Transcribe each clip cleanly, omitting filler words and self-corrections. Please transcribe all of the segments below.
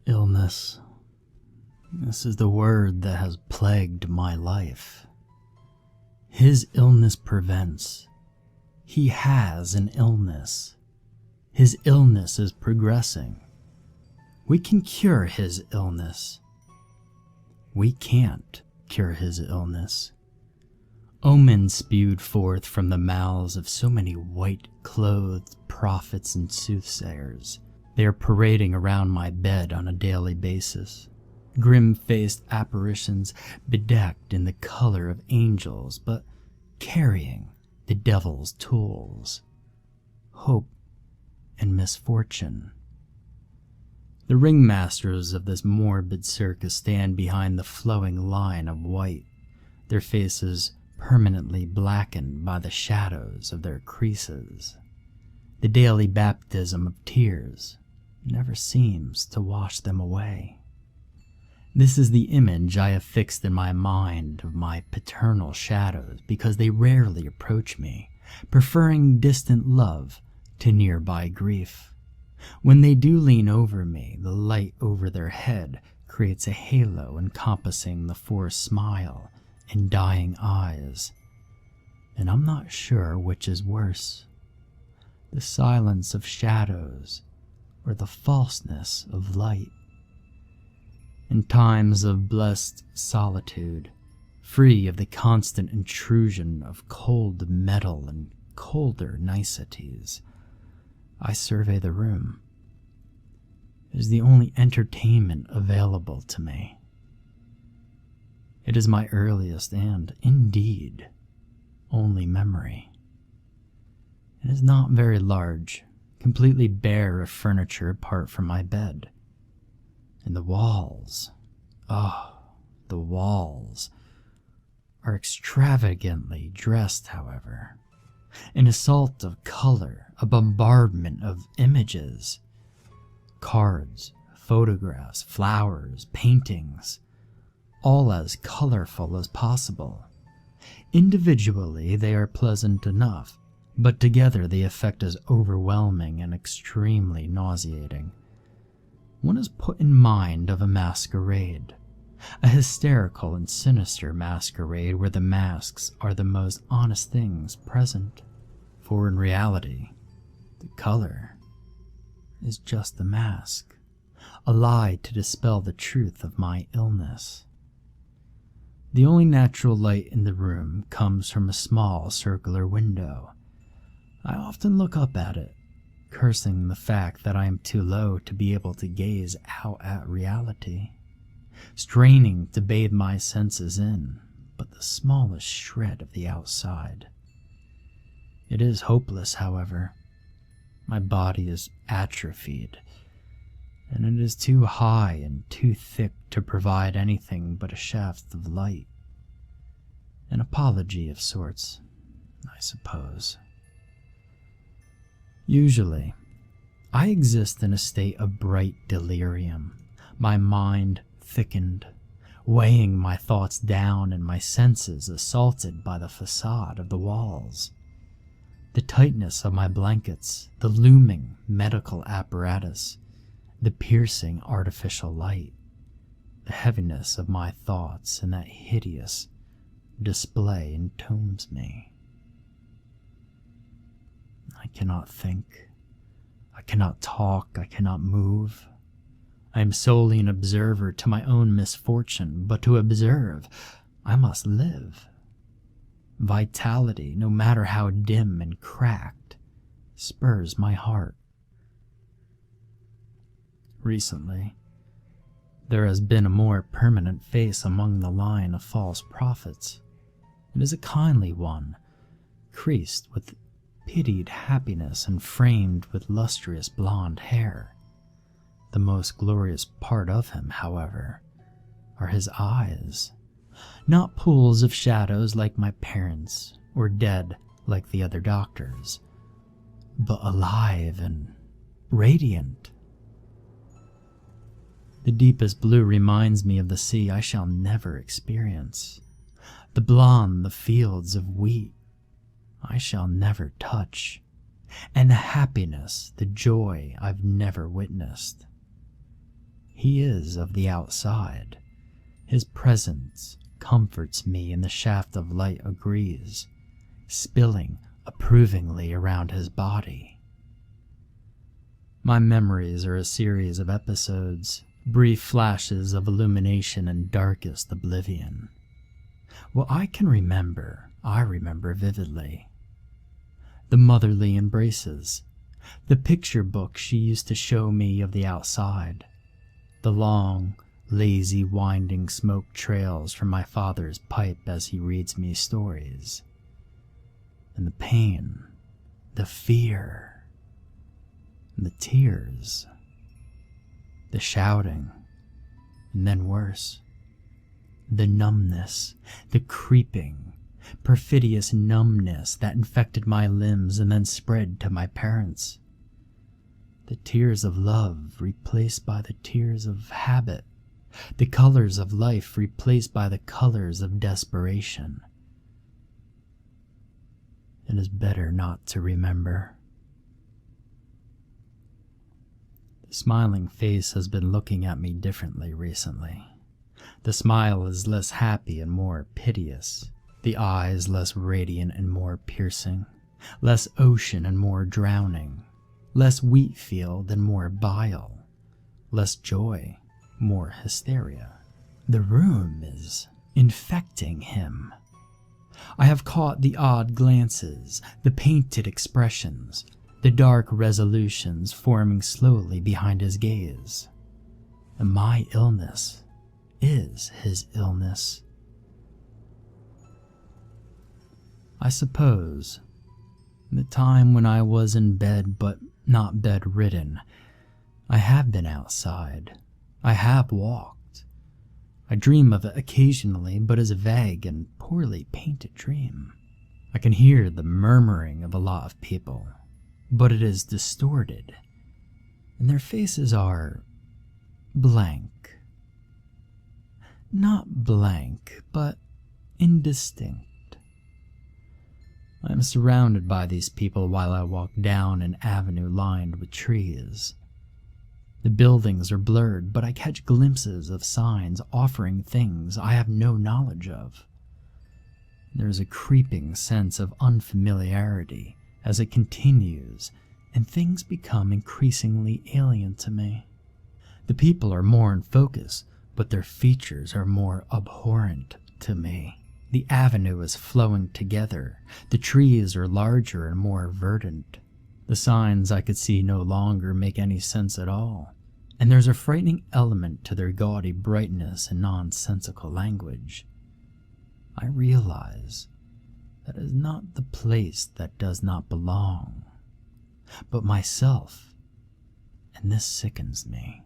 Illness. This is the word that has plagued my life. His illness prevents. He has an illness. His illness is progressing. We can cure his illness. We can't cure his illness. Omens spewed forth from the mouths of so many white-clothed prophets and soothsayers. They are parading around my bed on a daily basis. Grim-faced apparitions bedecked in the color of angels, but carrying the devil's tools. Hope and misfortune. The ringmasters of this morbid circus stand behind the flowing line of white, their faces permanently blackened by the shadows of their creases. The daily baptism of tears never seems to wash them away. This is the image I have fixed in my mind of my paternal shadows because they rarely approach me, preferring distant love to nearby grief. When they do lean over me, the light over their head creates a halo encompassing the forced smile and dying eyes. And I'm not sure which is worse, the silence of shadows or the falseness of light. In times of blessed solitude, free of the constant intrusion of cold metal and colder niceties, I survey the room. It is the only entertainment available to me. It is my earliest and, indeed, only memory. It is not very large, completely bare of furniture apart from my bed. And the walls, the walls, are extravagantly dressed, however. An assault of color, a bombardment of images. Cards, photographs, flowers, paintings, all as colorful as possible. Individually, they are pleasant enough, but together the effect is overwhelming and extremely nauseating. One is put in mind of a masquerade, a hysterical and sinister masquerade where the masks are the most honest things present, for in reality, the color is just the mask, a lie to dispel the truth of my illness. The only natural light in the room comes from a small circular window. I often look up at it, cursing the fact that I am too low to be able to gaze out at reality, straining to bathe my senses in but the smallest shred of the outside. It is hopeless, however. My body is atrophied, and it is too high and too thick to provide anything but a shaft of light. An apology of sorts, I suppose. Usually, I exist in a state of bright delirium, my mind thickened, weighing my thoughts down and my senses assaulted by the facade of the walls. The tightness of my blankets, the looming medical apparatus, the piercing artificial light, the heaviness of my thoughts and that hideous display entombs me. I cannot think, I cannot talk, I cannot move. I am solely an observer to my own misfortune, but to observe, I must live. Vitality, no matter how dim and cracked, spurs my heart. Recently, there has been a more permanent face among the line of false prophets. It is a kindly one, creased with pitied happiness and framed with lustrous blonde hair. The most glorious part of him, however, are his eyes. Not pools of shadows like my parents, or dead like the other doctors, but alive and radiant. The deepest blue reminds me of the sea I shall never experience. The blonde, the fields of wheat I shall never touch, and the happiness, the joy I've never witnessed. He is of the outside. His presence comforts me, and the shaft of light agrees, spilling approvingly around his body. My memories are a series of episodes, brief flashes of illumination and darkest oblivion. What I can remember, I remember vividly. The motherly embraces, the picture book she used to show me of the outside, the long, lazy, winding smoke trails from my father's pipe as he reads me stories, and the pain, the fear, and the tears, the shouting, and then worse, the numbness, the creeping, perfidious numbness that infected my limbs and then spread to my parents. The tears of love replaced by the tears of habit, the colors of life replaced by the colors of desperation. It is better not to remember. The smiling face has been looking at me differently recently. The smile is less happy and more piteous. The eyes less radiant and more piercing. Less ocean and more drowning. Less wheat field and more bile. Less joy, more hysteria. The room is infecting him. I have caught the odd glances, the painted expressions, the dark resolutions forming slowly behind his gaze. And my illness is his illness. I suppose, the time when I was in bed but not bedridden, I have been outside. I have walked. I dream of it occasionally, but as a vague and poorly painted dream. I can hear the murmuring of a lot of people, but it is distorted, and their faces are blank. Not blank, but indistinct. I am surrounded by these people while I walk down an avenue lined with trees. The buildings are blurred, but I catch glimpses of signs offering things I have no knowledge of. There is a creeping sense of unfamiliarity as it continues, and things become increasingly alien to me. The people are more in focus, but their features are more abhorrent to me. The avenue is flowing together. The trees are larger and more verdant. The signs I could see no longer make any sense at all, and there's a frightening element to their gaudy brightness and nonsensical language. I realize that it is not the place that does not belong, but myself, and this sickens me.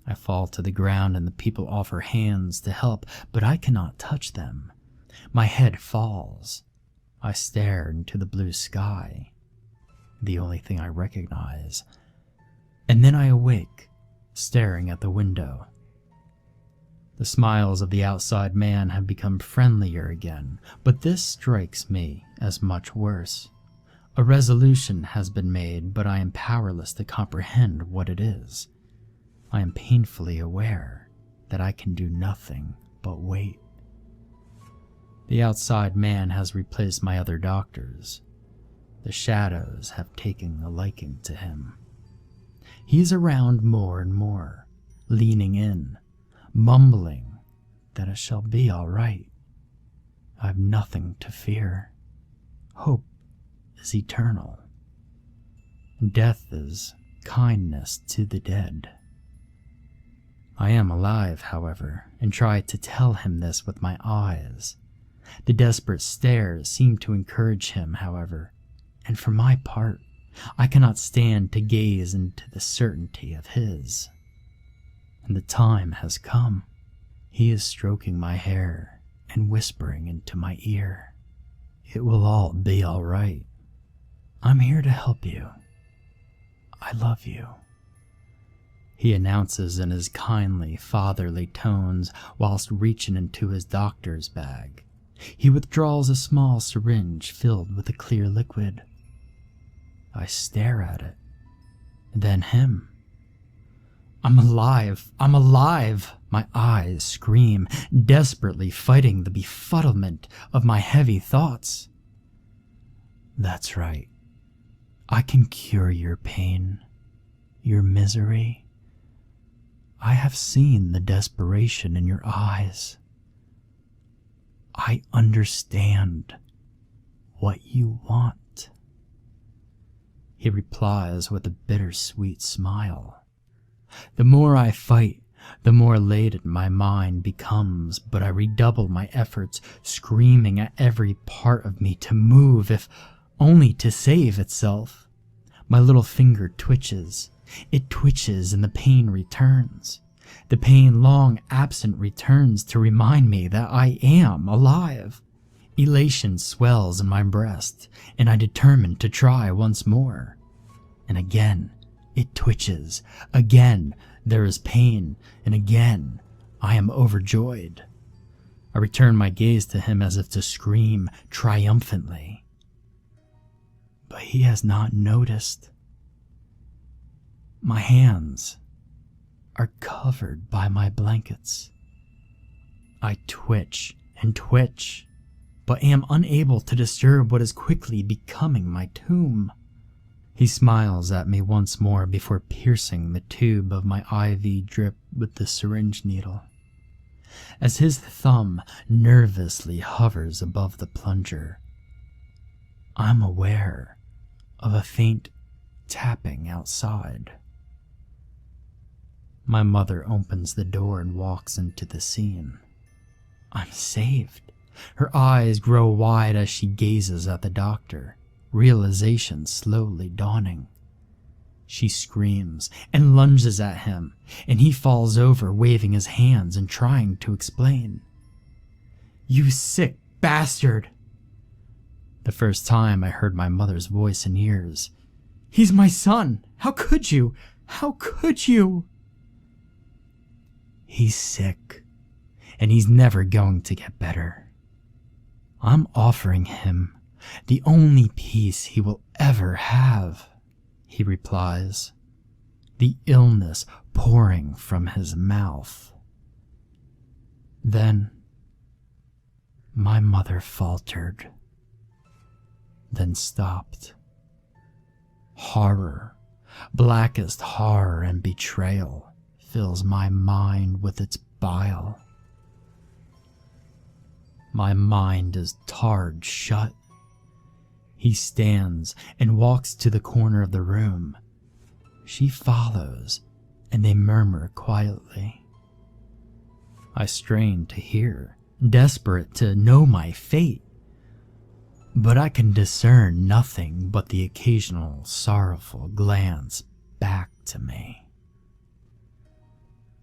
I fall to the ground and the people offer hands to help, but I cannot touch them. My head falls. I stare into the blue sky, the only thing I recognize, and then I awake, staring at the window. The smiles of the outside man have become friendlier again, but this strikes me as much worse. A resolution has been made, but I am powerless to comprehend what it is. I am painfully aware that I can do nothing but wait. The outside man has replaced my other doctors. The shadows have taken a liking to him. He is around more and more, leaning in, mumbling that it shall be all right. I have nothing to fear. Hope is eternal. Death is kindness to the dead. I am alive, however, and try to tell him this with my eyes. The desperate stares seem to encourage him, however, and for my part, I cannot stand to gaze into the certainty of his. And the time has come. He is stroking my hair and whispering into my ear. It will all be all right. I'm here to help you. I love you. He announces in his kindly, fatherly tones whilst reaching into his doctor's bag. He withdraws a small syringe filled with a clear liquid. I stare at it, then him. I'm alive! I'm alive! My eyes scream, desperately fighting the befuddlement of my heavy thoughts. That's right. I can cure your pain, your misery. I have seen the desperation in your eyes. I understand what you want. He replies with a bittersweet smile. The more I fight, the more elated my mind becomes, but I redouble my efforts, screaming at every part of me to move, if only to save itself. My little finger twitches. It twitches and the pain returns. The pain long absent returns to remind me that I am alive. Elation swells in my breast, and I determine to try once more. And again, it twitches. Again, there is pain, and again, I am overjoyed. I return my gaze to him as if to scream triumphantly. But he has not noticed. My hands are covered by my blankets. I twitch and twitch, but am unable to disturb what is quickly becoming my tomb. He smiles at me once more before piercing the tube of my IV drip with the syringe needle. As his thumb nervously hovers above the plunger, I'm aware of a faint tapping outside. My mother opens the door and walks into the scene. I'm saved. Her eyes grow wide as she gazes at the doctor, realization slowly dawning. She screams and lunges at him, and he falls over, waving his hands and trying to explain. You sick bastard! The first time I heard my mother's voice in years. He's my son! How could you? How could you? He's sick, and he's never going to get better. I'm offering him the only peace he will ever have, he replies, the illness pouring from his mouth. Then my mother faltered, then stopped. Horror, blackest horror and betrayal, fills my mind with its bile. My mind is tarred shut. He stands and walks to the corner of the room. She follows, and they murmur quietly. I strain to hear, desperate to know my fate, but I can discern nothing but the occasional sorrowful glance back to me.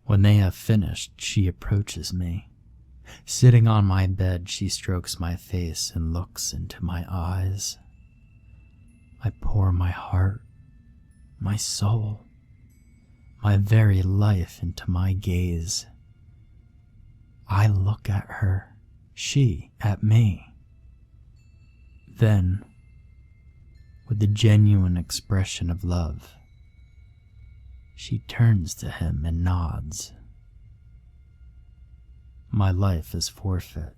When they have finished, she approaches me. Sitting on my bed, she strokes my face and looks into my eyes. I pour my heart, my soul, my very life into my gaze. I look at her, she at me. Then, with the genuine expression of love, she turns to him and nods. My life is forfeit.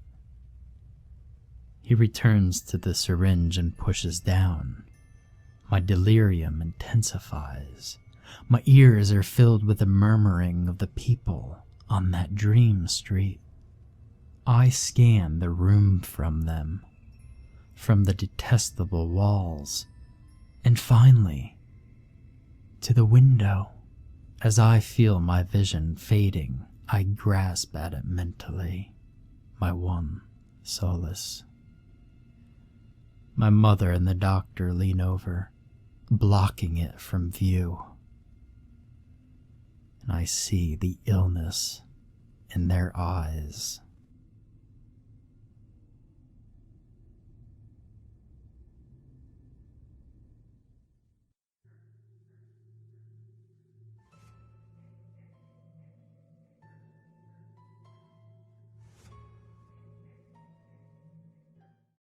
He returns to the syringe and pushes down. My delirium intensifies. My ears are filled with the murmuring of the people on that dream street. I scan the room from them, from the detestable walls, and finally to the window. As I feel my vision fading, I grasp at it mentally, my one solace. My mother and the doctor lean over, blocking it from view, and I see the illness in their eyes.